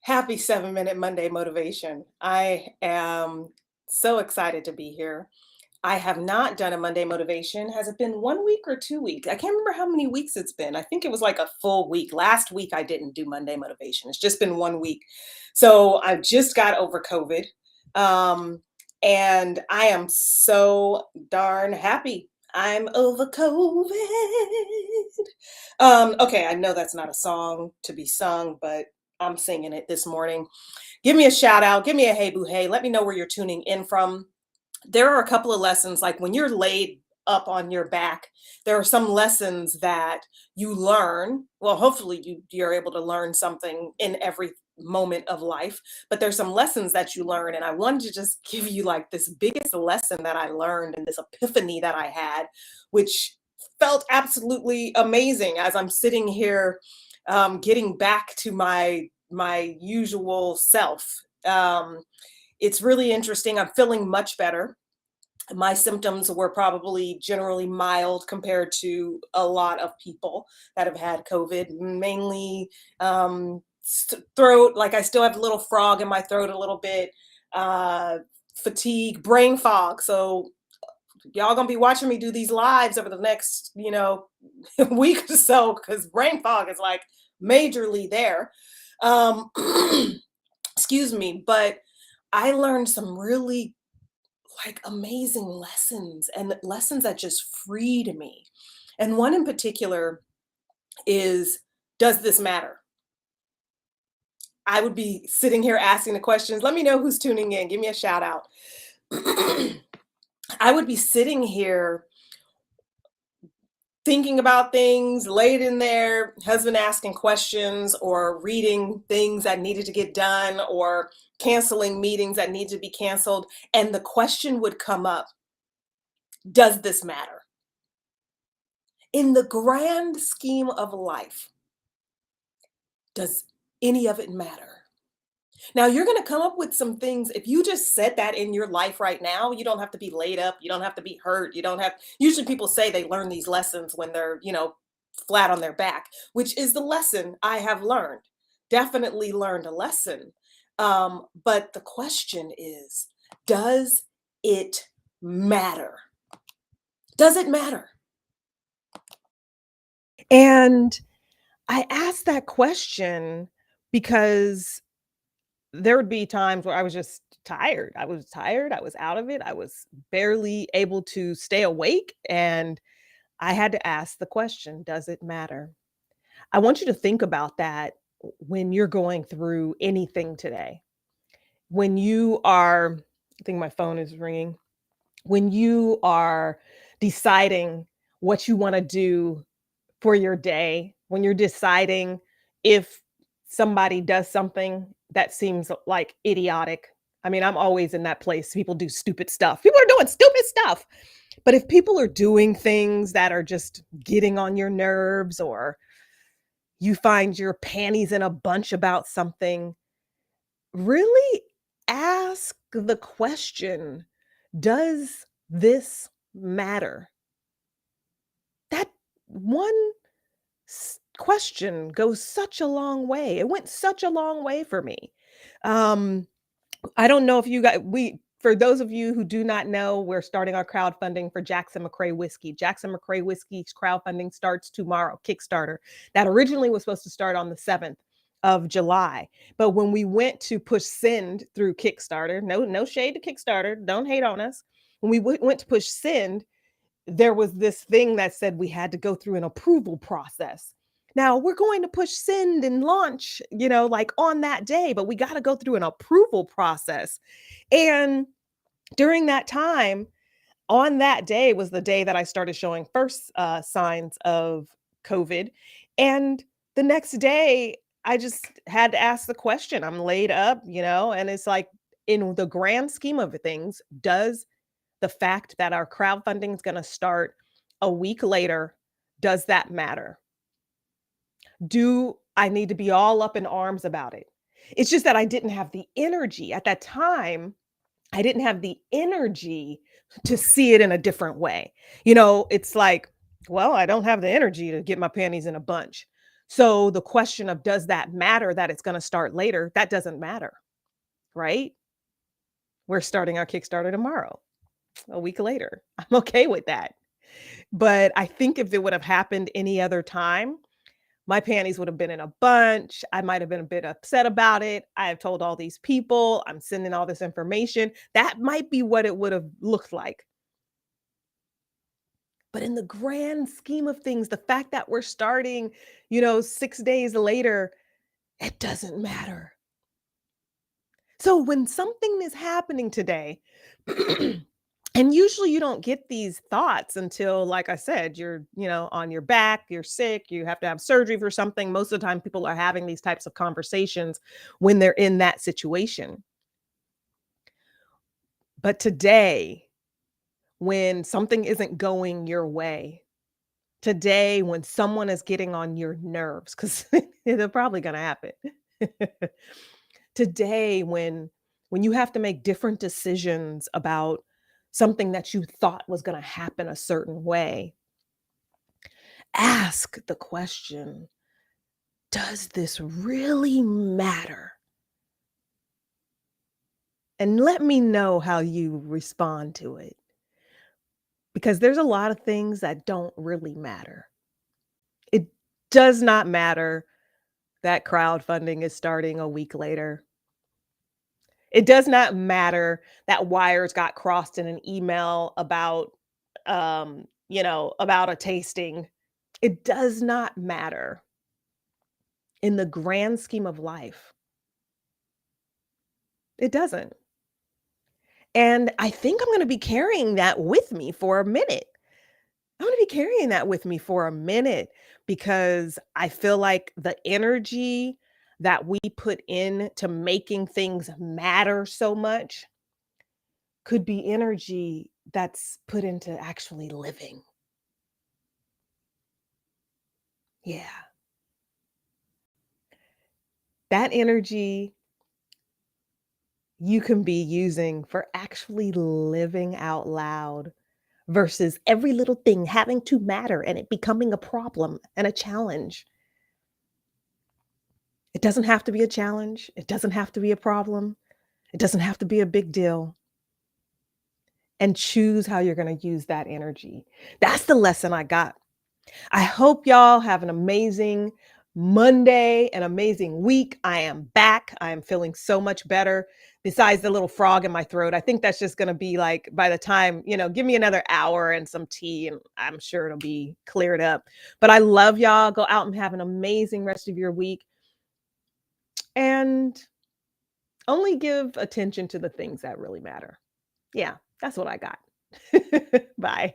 Happy 7 Minute Monday Motivation. I am so excited to be here. I have not done a Monday motivation. Has it been 1 week or 2 weeks? I can't remember how many weeks it's been. I think it was like a full week. Last week I didn't do Monday motivation. It's just been 1 week. So I just got over COVID. Um, and I am so darn happy. I'm over COVID. Okay, I know that's not a song to be sung, but I'm singing it this morning. Give me a shout out, give me a hey boo hey, let me know where you're tuning in from. There are a couple of lessons, like when you're laid up on your back, there are some lessons that you learn. Well, hopefully you're able to learn something in every moment of life, but there's some lessons that you learn. And I wanted to just give you like this biggest lesson that I learned and this epiphany that I had, which felt absolutely amazing as I'm sitting here getting back to my usual self. It's really interesting. I'm feeling much better. My symptoms were probably generally mild compared to a lot of people that have had COVID, mainly throat, like I still have a little frog in my throat a little bit, uh, fatigue, brain fog. So y'all gonna be watching me do these lives over the next, week or so, because brain fog is like majorly there. Um, excuse me, but I learned some really like amazing lessons and lessons that just freed me. And one in particular is, does this matter? I would be sitting here asking the questions. Let me know who's tuning in. Give me a shout out. I would be sitting here thinking about things, laid in there, husband asking questions or reading things that needed to get done or canceling meetings that need to be canceled. And the question would come up, does this matter? In the grand scheme of life, does any of it matter? Now, you're going to come up with some things. If you just said that in your life right now, you don't have to be laid up. You don't have to be hurt. You don't have, usually people say they learn these lessons when they're, flat on their back, which is the lesson I have learned. Definitely learned a lesson. But the question is, does it matter? Does it matter? And I asked that question because there would be times where I was just tired. I was tired. I was out of it. I was barely able to stay awake. And I had to ask the question, does it matter? I want you to think about that when you're going through anything today. When you are, I think my phone is ringing, when you are deciding what you want to do for your day, when you're deciding if somebody does something that seems like idiotic. I mean, I'm always in that place. People do stupid stuff. People are doing stupid stuff. But if people are doing things that are just getting on your nerves, or you find your panties in a bunch about something, really ask the question, does this matter? That one question goes such a long way. It went such a long way for me. Um, I don't know if you got we for those of you who do not know, we're starting our crowdfunding for Jackson McCrae Whiskey. Jackson McCrae Whiskey's crowdfunding starts tomorrow, Kickstarter. That originally was supposed to start on the 7th of July. But when we went to push send through Kickstarter, no shade to Kickstarter, don't hate on us. When we went to push send, there was this thing that said we had to go through an approval process. Now we're going to push send and launch, like on that day, but we got to go through an approval process. And during that time, on that day was the day that I started showing first signs of COVID. And the next day, I just had to ask the question. I'm laid up, and it's like, in the grand scheme of things, does the fact that our crowdfunding is going to start a week later, does that matter? Do I need to be all up in arms about it? It's just that I didn't have the energy at that time. I didn't have the energy to see it in a different way. It's like, well, I don't have the energy to get my panties in a bunch. So the question of does that matter that it's going to start later? That doesn't matter, right? We're starting our Kickstarter tomorrow, a week later. I'm okay with that. But I think if it would have happened any other time, my panties would have been in a bunch. I might have been a bit upset about it. I have told all these people, I'm sending all this information. That might be what it would have looked like. But in the grand scheme of things, the fact that we're starting, 6 days later, it doesn't matter. So when something is happening today, and usually you don't get these thoughts until, like I said, you're, on your back, you're sick, you have to have surgery for something. Most of the time, people are having these types of conversations when they're in that situation. But today, when something isn't going your way, today, when someone is getting on your nerves, because they're probably going to happen. Today, when you have to make different decisions about something that you thought was going to happen a certain way, ask the question, does this really matter? And let me know how you respond to it, because there's a lot of things that don't really matter. It does not matter that crowdfunding is starting a week later. It does not matter that wires got crossed in an email about a tasting. It does not matter in the grand scheme of life. It doesn't. And I think I'm gonna be carrying that with me for a minute. I'm gonna be carrying that with me for a minute because I feel like the energy that we put in to making things matter so much could be energy that's put into actually living. Yeah. That energy you can be using for actually living out loud versus every little thing having to matter and it becoming a problem and a challenge. It doesn't have to be a challenge. It doesn't have to be a problem. It doesn't have to be a big deal. And choose how you're going to use that energy. That's the lesson I got. I hope y'all have an amazing Monday, an amazing week. I am back. I am feeling so much better. Besides the little frog in my throat, I think that's just going to be like by the time, give me another hour and some tea, and I'm sure it'll be cleared up. But I love y'all. Go out and have an amazing rest of your week and only give attention to the things that really matter. Yeah, that's what I got. Bye.